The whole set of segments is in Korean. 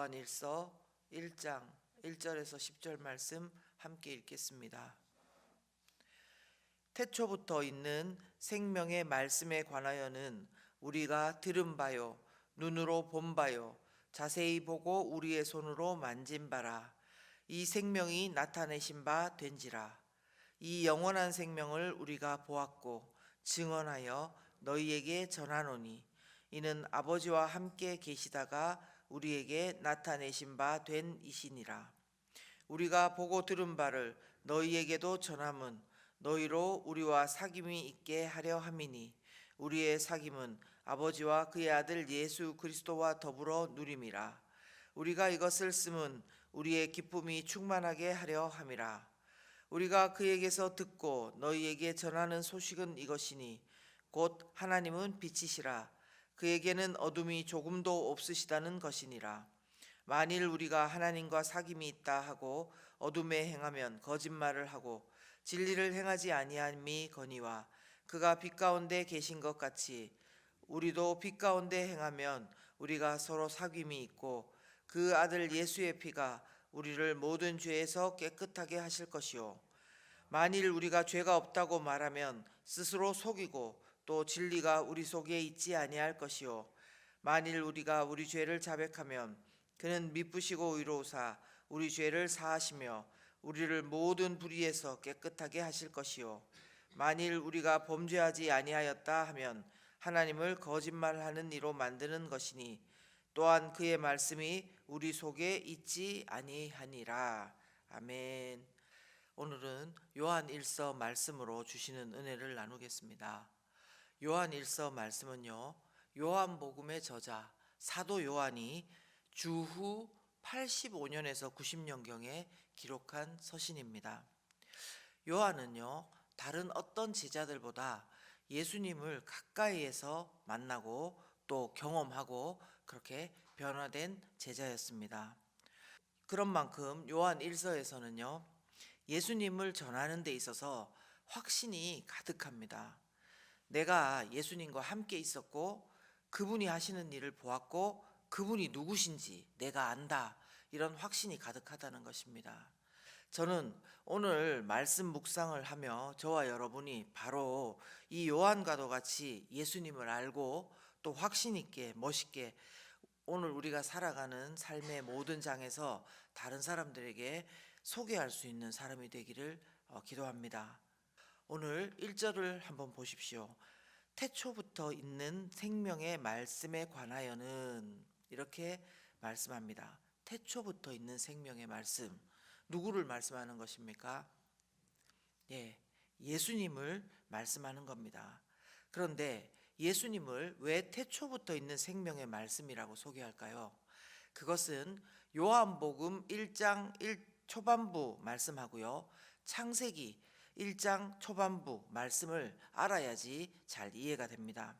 요한일서 1장 1절에서 10절 말씀 함께 읽겠습니다. 태초부터 있는 생명의 말씀에 관하여는 우리가 들은 바요, 눈으로 본 바요, 자세히 보고 우리의 손으로 만진 바라. 이 생명이 나타내신 바 된지라. 이 영원한 생명을 우리가 보았고 증언하여 너희에게 전하노니 이는 아버지와 함께 계시다가 우리에게 나타내신 바 된 이시니라. 우리가 보고 들은 바를 너희에게도 전함은 너희로 우리와 사귐이 있게 하려 함이니 우리의 사귐은 아버지와 그의 아들 예수 그리스도와 더불어 누림이라. 우리가 이것을 쓰면 우리의 기쁨이 충만하게 하려 함이라. 우리가 그에게서 듣고 너희에게 전하는 소식은 이것이니 곧 하나님은 빛이시라. 그에게는 어둠이 조금도 없으시다는 것이니라. 만일 우리가 하나님과 사귐이 있다 하고 어둠에 행하면 거짓말을 하고 진리를 행하지 아니함이 거니와 그가 빛 가운데 계신 것 같이 우리도 빛 가운데 행하면 우리가 서로 사귐이 있고 그 아들 예수의 피가 우리를 모든 죄에서 깨끗하게 하실 것이요 만일 우리가 죄가 없다고 말하면 스스로 속이고 또 진리가 우리 속에 있지 아니할 것이요 만일 우리가 우리 죄를 자백하면 그는 미쁘시고 의로우사 우리 죄를 사하시며 우리를 모든 불의에서 깨끗하게 하실 것이요 만일 우리가 범죄하지 아니하였다 하면 하나님을 거짓말하는 이로 만드는 것이니 또한 그의 말씀이 우리 속에 있지 아니하니라. 아멘. 오늘은 요한일서 말씀으로 주시는 은혜를 나누겠습니다. 요한일서 말씀은요, 요한복음의 저자 사도 요한이 주후 85년에서 90년경에 기록한 서신입니다. 요한은요, 다른 어떤 제자들보다 예수님을 가까이에서 만나고 또 경험하고 그렇게 변화된 제자였습니다. 그런 만큼 요한 1서에서는요, 예수님을 전하는 데 있어서 확신이 가득합니다. 내가 예수님과 함께 있었고 그분이 하시는 일을 보았고 그분이 누구신지 내가 안다. 이런 확신이 가득하다는 것입니다. 저는 오늘 말씀 묵상을 하며 저와 여러분이 바로 이 요한과도 같이 예수님을 알고 또 확신 있게 멋있게 오늘 우리가 살아가는 삶의 모든 장에서 다른 사람들에게 소개할 수 있는 사람이 되기를 기도합니다. 오늘 1절을 한번 보십시오. 태초부터 있는 생명의 말씀에 관하여는 이렇게 말씀합니다. 태초부터 있는 생명의 말씀. 누구를 말씀하는 것입니까? 예수님을 말씀하는 겁니다. 그런데 예수님을 왜 태초부터 있는 생명의 말씀이라고 소개할까요? 그것은 요한복음 1장 1 초반부 말씀하고요. 창세기 1장 초반부 말씀을 알아야지 잘 이해가 됩니다.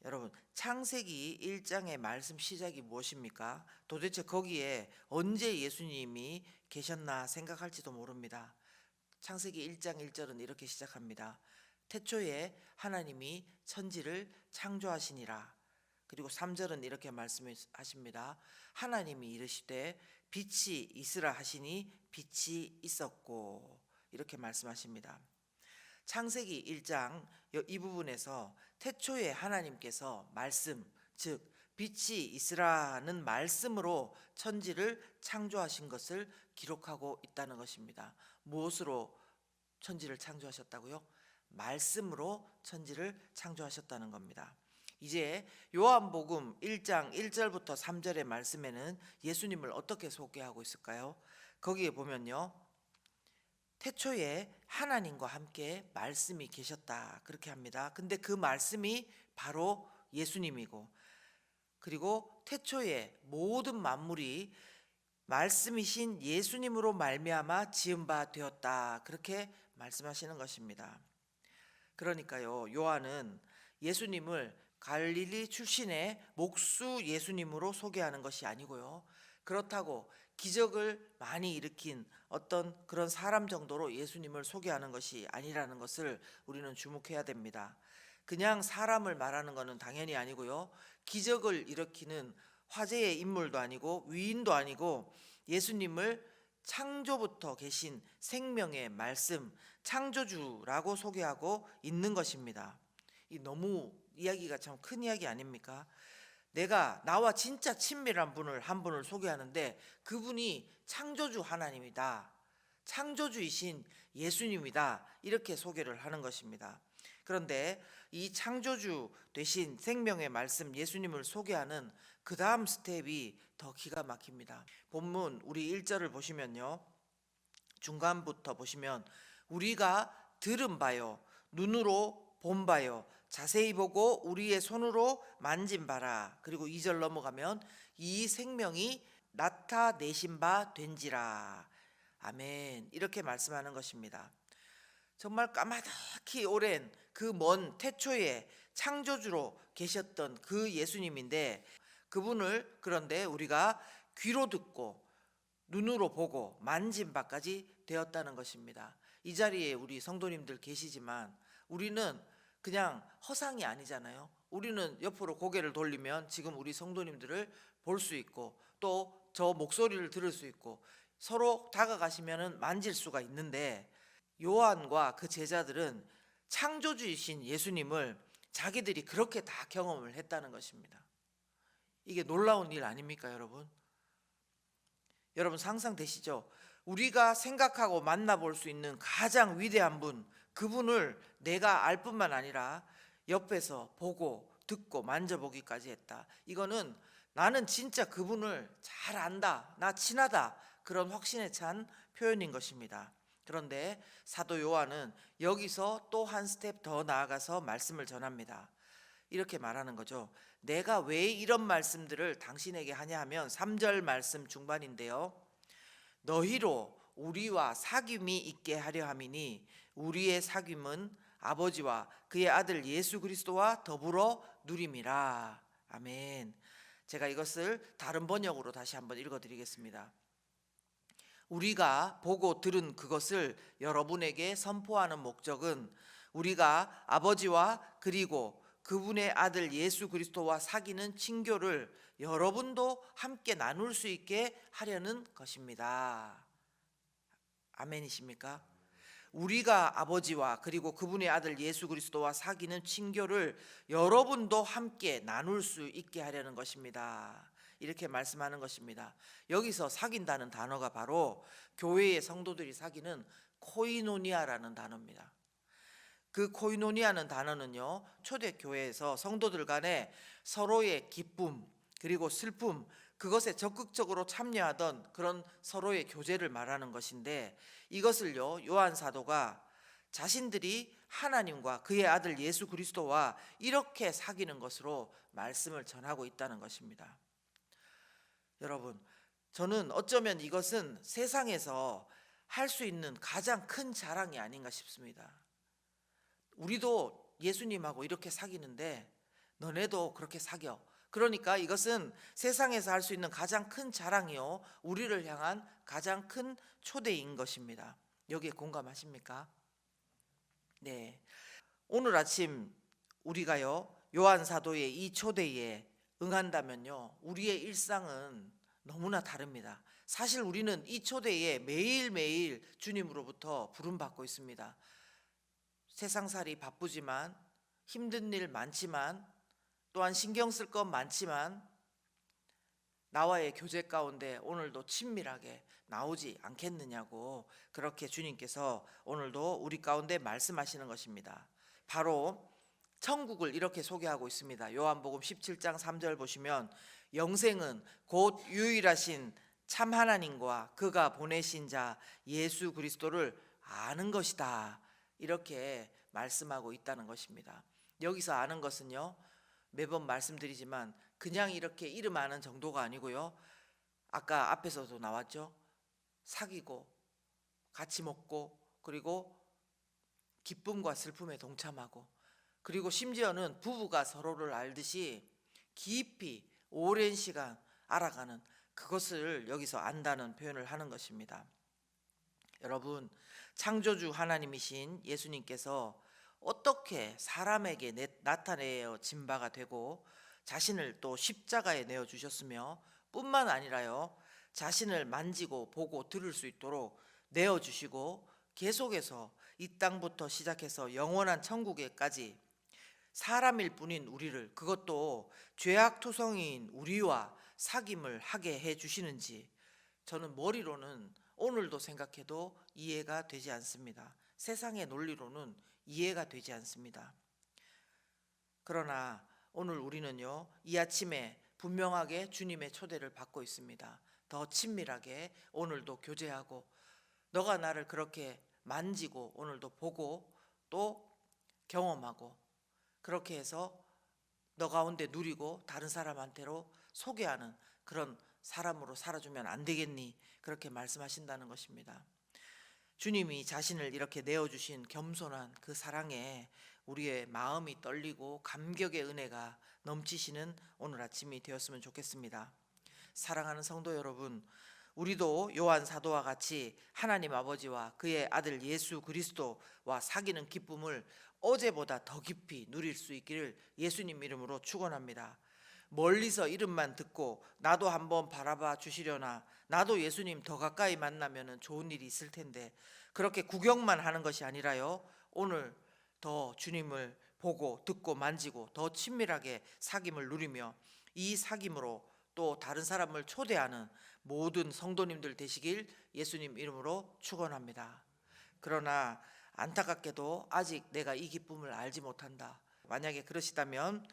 여러분, 창세기 1장의 말씀 시작이 무엇입니까? 도대체 거기에 언제 예수님이 계셨나 생각할지도 모릅니다. 창세기 1장 1절은 이렇게 시작합니다. 태초에 하나님이 천지를 창조하시니라. 그리고 3절은 이렇게 말씀하십니다. 하나님이 이르시되 빛이 있으라 하시니 빛이 있었고 이렇게 말씀하십니다. 창세기 1장 이 부분에서 태초에 하나님께서 말씀, 즉 빛이 있으라는 말씀으로 천지를 창조하신 것을 기록하고 있다는 것입니다. 무엇으로 천지를 창조하셨다고요? 말씀으로 천지를 창조하셨다는 겁니다. 이제 요한복음 1장 1절부터 3절의 말씀에는 예수님을 어떻게 소개하고 있을까요? 거기에 보면요, 태초에 하나님과 함께 말씀이 계셨다 그렇게 합니다. 근데 그 말씀이 바로 예수님이고, 그리고 태초에 모든 만물이 말씀이신 예수님으로 말미암아 지은 바 되었다 그렇게 말씀하시는 것입니다. 그러니까요, 요한은 예수님을 갈릴리 출신의 목수 예수님으로 소개하는 것이 아니고요, 그렇다고 기적을 많이 일으킨 어떤 그런 사람 정도로 예수님을 소개하는 것이 아니라는 것을 우리는 주목해야 됩니다. 그냥 사람을 말하는 것은 당연히 아니고요, 기적을 일으키는 화제의 인물도 아니고 위인도 아니고 예수님을 창조부터 계신 생명의 말씀, 창조주라고 소개하고 있는 것입니다. 이 너무 이야기가 참 큰 이야기 아닙니까? 내가 나와 진짜 친밀한 분을 한 분을 소개하는데 그분이 창조주 하나님이다. 창조주이신 예수님이다. 이렇게 소개를 하는 것입니다. 그런데 이 창조주 되신 생명의 말씀 예수님을 소개하는 그 다음 스텝이 더 기가 막힙니다. 본문 우리 1절을 보시면요. 중간부터 보시면 우리가 들은 바요, 눈으로 본 바요, 자세히 보고 우리의 손으로 만진 바라. 그리고 2절 넘어가면 이 생명이 나타내신 바 된지라. 아멘. 이렇게 말씀하는 것입니다. 정말 까마득히 오랜 그 먼 태초에 창조주로 계셨던 그 예수님인데 그분을 그런데 우리가 귀로 듣고 눈으로 보고 만진 바까지 되었다는 것입니다. 이 자리에 우리 성도님들 계시지만 우리는 그냥 허상이 아니잖아요. 우리는 옆으로 고개를 돌리면 지금 우리 성도님들을 볼 수 있고 또 저 목소리를 들을 수 있고 서로 다가가시면은 만질 수가 있는데 요한과 그 제자들은 창조주이신 예수님을 자기들이 그렇게 다 경험을 했다는 것입니다. 이게 놀라운 일 아닙니까, 여러분? 여러분 상상되시죠? 우리가 생각하고 만나볼 수 있는 가장 위대한 분, 그분을 내가 알 뿐만 아니라 옆에서 보고 듣고 만져보기까지 했다. 이거는 나는 진짜 그분을 잘 안다, 나 친하다, 그런 확신에 찬 표현인 것입니다. 그런데 사도 요한은 여기서 또 한 스텝 더 나아가서 말씀을 전합니다. 이렇게 말하는 거죠. 내가 왜 이런 말씀들을 당신에게 하냐 하면 3절 말씀 중반인데요. 너희로 우리와 사귐이 있게 하려 함이니 우리의 사귐은 아버지와 그의 아들 예수 그리스도와 더불어 누림이라. 아멘. 제가 이것을 다른 번역으로 다시 한번 읽어드리겠습니다. 우리가 보고 들은 그것을 여러분에게 선포하는 목적은 우리가 아버지와 그리고 그분의 아들 예수 그리스도와 사귀는 친교를 여러분도 함께 나눌 수 있게 하려는 것입니다. 아멘이십니까? 우리가 아버지와 그리고 그분의 아들 예수 그리스도와 사귀는 친교를 여러분도 함께 나눌 수 있게 하려는 것입니다. 이렇게 말씀하는 것입니다. 여기서 사귄다는 단어가 바로 교회의 성도들이 사귀는 코이노니아라는 단어입니다. 그 코이노니아는 단어는요, 초대교회에서 성도들 간에 서로의 기쁨 그리고 슬픔, 그것에 적극적으로 참여하던 그런 서로의 교제를 말하는 것인데, 이것을요 요한 사도가 자신들이 하나님과 그의 아들 예수 그리스도와 이렇게 사귀는 것으로 말씀을 전하고 있다는 것입니다. 여러분, 저는 어쩌면 이것은 세상에서 할 수 있는 가장 큰 자랑이 아닌가 싶습니다. 우리도 예수님하고 이렇게 사귀는데 너네도 그렇게 사겨. 그러니까 이것은 세상에서 할 수 있는 가장 큰 자랑이요, 우리를 향한 가장 큰 초대인 것입니다. 여기에 공감하십니까? 네. 오늘 아침 우리가요 요한 사도의 이 초대에 응한다면요 우리의 일상은 너무나 다릅니다. 사실 우리는 이 초대에 매일매일 주님으로부터 부름받고 있습니다. 세상살이 바쁘지만 힘든 일 많지만 또한 신경 쓸 것 많지만 나와의 교제 가운데 오늘도 친밀하게 나오지 않겠느냐고 그렇게 주님께서 오늘도 우리 가운데 말씀하시는 것입니다. 바로 천국을 이렇게 소개하고 있습니다. 요한복음 17장 3절 보시면 영생은 곧 유일하신 참 하나님과 그가 보내신 자 예수 그리스도를 아는 것이다. 이렇게 말씀하고 있다는 것입니다. 여기서 아는 것은요, 매번 말씀드리지만 그냥 이렇게 이름 아는 정도가 아니고요, 아까 앞에서도 나왔죠. 사귀고 같이 먹고 그리고 기쁨과 슬픔에 동참하고 그리고 심지어는 부부가 서로를 알듯이 깊이 오랜 시간 알아가는 그것을 여기서 안다는 표현을 하는 것입니다. 여러분, 창조주 하나님이신 예수님께서 어떻게 사람에게 나타내어진 바가 되고 자신을 또 십자가에 내어 주셨으며 뿐만 아니라요, 자신을 만지고 보고 들을 수 있도록 내어 주시고 계속해서 이 땅부터 시작해서 영원한 천국에까지 사람일 뿐인 우리를, 그것도 죄악투성이인 우리와 사귐을 하게 해 주시는지 저는 머리로는 오늘도 생각해도 이해가 되지 않습니다. 세상의 논리로는 이해가 되지 않습니다. 그러나 오늘 우리는요, 이 아침에 분명하게 주님의 초대를 받고 있습니다. 더 친밀하게 오늘도 교제하고, 너가 나를 그렇게 만지고 오늘도 보고 또 경험하고, 그렇게 해서 너 가운데 누리고 다른 사람한테로 소개하는 그런 사람으로 살아주면 안 되겠니? 그렇게 말씀하신다는 것입니다. 주님이 자신을 이렇게 내어주신 겸손한 그 사랑에 우리의 마음이 떨리고 감격의 은혜가 넘치시는 오늘 아침이 되었으면 좋겠습니다. 사랑하는 성도 여러분, 우리도 요한 사도와 같이 하나님 아버지와 그의 아들 예수 그리스도와 사귀는 기쁨을 어제보다 더 깊이 누릴 수 있기를 예수님 이름으로 축원합니다. 멀리서 이름만 듣고 나도 한번 바라봐 주시려나, 나도 예수님 더 가까이 만나면 좋은 일이 있을 텐데, 그렇게 구경만 하는 것이 아니라요, 오늘 더 주님을 보고 듣고 만지고 더 친밀하게 사귐을 누리며 이 사귐으로 또 다른 사람을 초대하는 모든 성도님들 되시길 예수님 이름으로 축원합니다. 그러나 안타깝게도 아직 내가 이 기쁨을 알지 못한다, 만약에 그러시다면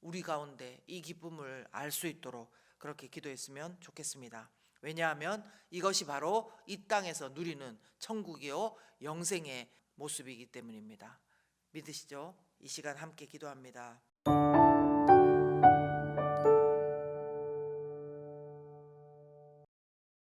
우리 가운데 이 기쁨을 알 수 있도록 그렇게 기도했으면 좋겠습니다. 왜냐하면 이것이 바로 이 땅에서 누리는 천국이요 영생의 모습이기 때문입니다. 믿으시죠? 이 시간 함께 기도합니다.